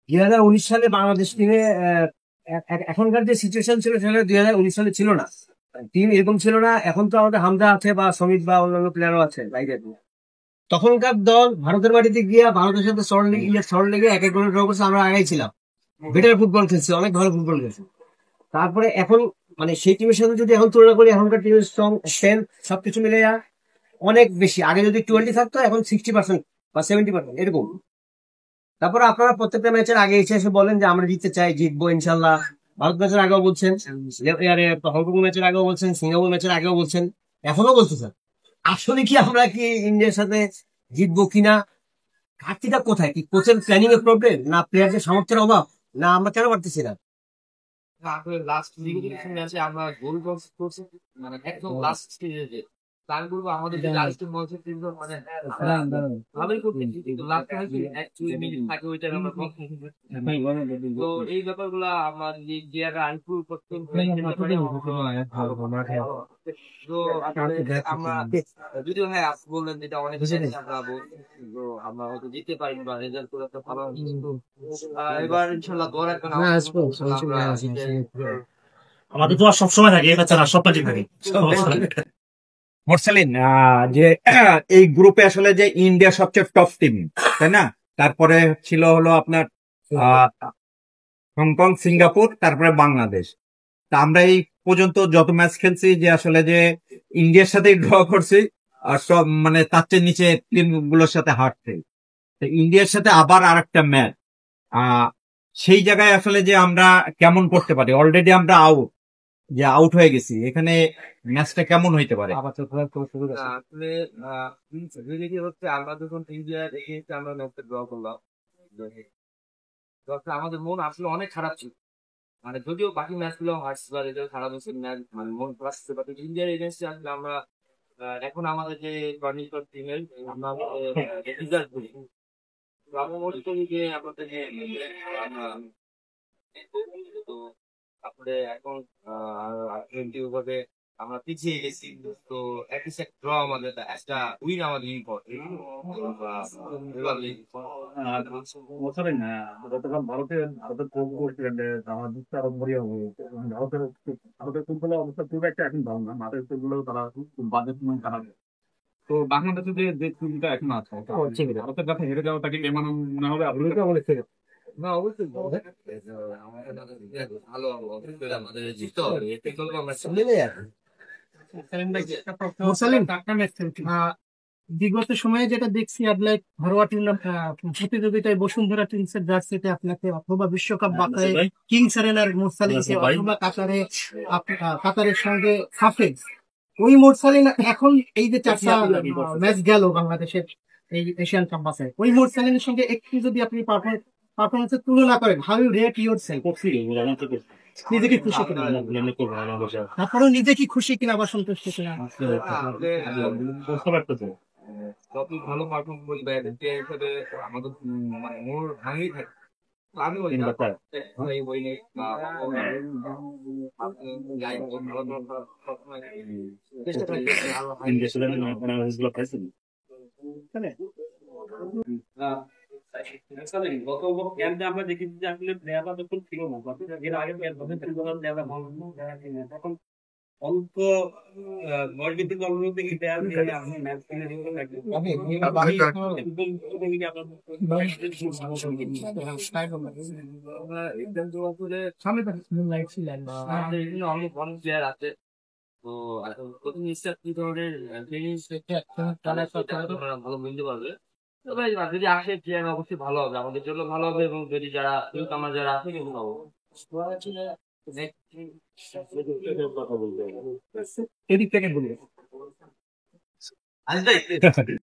2019 সালে বাংলাদেশ টিমে এখনকার যে সিচুয়েশন ছিল সেটা 2019 সালে ছিল না। টিম এরকম ছিল না। এখন তো আমাদের হামজা আছে বা সমিত বা অন্যান্য প্লেয়ারও আছে বাইরে। তখনকার দল ভারতের বাড়িতে গিয়া ভারতের সাথে শর্ট লেগে 1-1 গোলে ড্র করছে, আমরা আগেই ছিলাম, বেটার ফুটবল খেলছে, অনেক ভালো ফুটবল খেলছে। তারপরে এখন মানে সেই টিমের সাথে যদি এখন তুলনা করি, এখনকার টিমের স্ট্রং স্ট্রেংথ সবকিছু মিলে অনেক বেশি। আগে যদি 20 থাকতো, এখন 60% বা 70% এরকম। তারপরে আপনারা প্রত্যেকটা ম্যাচের আগে এসে এসে বলেন যে আমরা জিততে চাই, জিতবো ইনশাল্লাহ। ভারত ম্যাচের আগেও বলছেন, হংকং ম্যাচের আগেও বলছেন, সিঙ্গাপুর ম্যাচের আগেও বলছেন, এখনো বলতেছেন। আসলে কি আমরা কি ইন্ডিয়ার সাথে জিতবো কিনা? ঘাটতিটা কোথায়? কি কোচের প্ল্যানিং এর প্রবলেম, না প্লেয়ারদের সামর্থ্যের অভাব, না আমরা কেন পারতেছি না? আসলে লাস্ট ম্যাচে আমরা গোল করছি, মানে একদম লাস্ট স্টেজে। আমি বলবো আমাদের যে আরেকটু মঞ্চের তিনজন মানে ভালোই করতেছি, কিন্তু লাস্ট এক দুই মিনিট থাকে ওইটা আমরা তো এই ব্যাপারগুলো আমার যে যারা ইমপ্রুভ করতে তো আমরা যদিও হ্যাঁ আপনি বললেন যেটা অনেক আমরা তো আমরা হয়তো জিততে পারি বা রেজাল্ট করে একটা ভালো কিন্তু এবার ইনশাল্লাহ দোয়া রাখবেন আমাদের তো আর সবসময় থাকে, এই বাচ্চারা সব পার্টি থাকে। মোরসালিন, যে এই গ্রুপে আসলে যে ইন্ডিয়া সবচেয়ে টপ টিম, তাই না? তারপরে ছিল হলো আপনার হংকং, সিঙ্গাপুর, তারপরে বাংলাদেশ। তা আমরা এই পর্যন্ত যত ম্যাচ খেলছি যে আসলে যে ইন্ডিয়ার সাথে ড্র করছি, আর সব মানে তার চেয়ে নিচে টিম গুলোর সাথে হারছে। ইন্ডিয়ার সাথে আবার আর একটা ম্যাচ, সেই জায়গায় আসলে যে আমরা কেমন করতে পারি? অলরেডি আমরা আউট হয়ে গেছি, এখানে ম্যাচটা কেমন হইতে পারে? আসলে হচ্ছে আমরা যখন ইন্ডিয়ার এগেইনস্টে আমরা ম্যাচটা ড্র করলাম, আমাদের মন আসলে অনেক খারাপ ছিল। মানে যদিও বাকি ম্যাচ গুলো হারছে বা রেজাল্ট খারাপ হচ্ছে, মানে মন খারাপ ছিল, বাট ইন্ডিয়ার এগেইনস্টে আসলে আমরা এখন আমাদের যে কর্নিশন টিমের আমরা রেজাল্ট করি। তো আমি মনে করি যে আমাদের যে তো তারপরে এখন টোয়েন্টি ওভারে আমরা পিছিয়ে গেছি, তো অ্যাটলিস্ট একটা ড্র আমাদের একটা উইন আমাদের ইম্পর্টেন্ট। বছরের না, গতকাল ভারতের কোচ বলছিলেন যে আমার দুধটা আরো মরিয়া হবে। ভারতের ফুটবলের অবস্থা খুব একটা এখন ভালো না, মাঠের ফুটবলেও তারা খুব বাজে সময় খারাপ। তো বাংলাদেশে যে টিমটা এখন আছে, ভারতের কাছে হেরে যাওয়া তাকে এমন না হবে আপনি বলেছে? না অবশ্যই ভালো আমাদের জিততে হবে, এতে করবো আমরা বিগত সময়ে যেটা দেখছি আপনার ঘরোয়া প্রতিযোগিতায় বসুন্ধরা টিমসের জার্সিতে আপনাকে অথবা বিশ্বকাপ বাতায় কিংস আরেনার মোরসালিনকে অথবা কাতারের সঙ্গে হাফেজ ওই মোরসালিন এখন এই যে চারটা ম্যাচ গেল বাংলাদেশের এই এশিয়ান কাপ বাছাই, ওই মোরসালিনের সঙ্গে একটু যদি আপনি পারফরমেন্সের তুলনা করেন, how you rate yourself? নিজে কি খুশি কিনা, তারপরেও নিজে কি খুশি কিনা বা সন্তুষ্ট কিনা? যতই ভালো পারফর্ম করি বা হিসেবে আমাদের মানে মোর ভাঙি থাকে। আমি বলি না এই বই নেই বা চেষ্টা করি আমরা দেখি যে আসলে প্লেয়াররা যখন ছিল না, এর আগে এখন অল্প বয়সভিত্তিক অল্প থেকে প্লেয়ার নিয়ে আপনি ম্যাচ কিনে অনেক প্লেয়ার আছে। তো প্রথম স্টার কি ধরনের ট্রেনিং ভালো বুঝতে পারবে। তবে যদি আসে প্লেয়ার অবশ্যই ভালো হবে, আমাদের জন্য ভালো হবে, এবং যদি যারা আমার যারা আছে ভালো এদিক থেকে বলবো।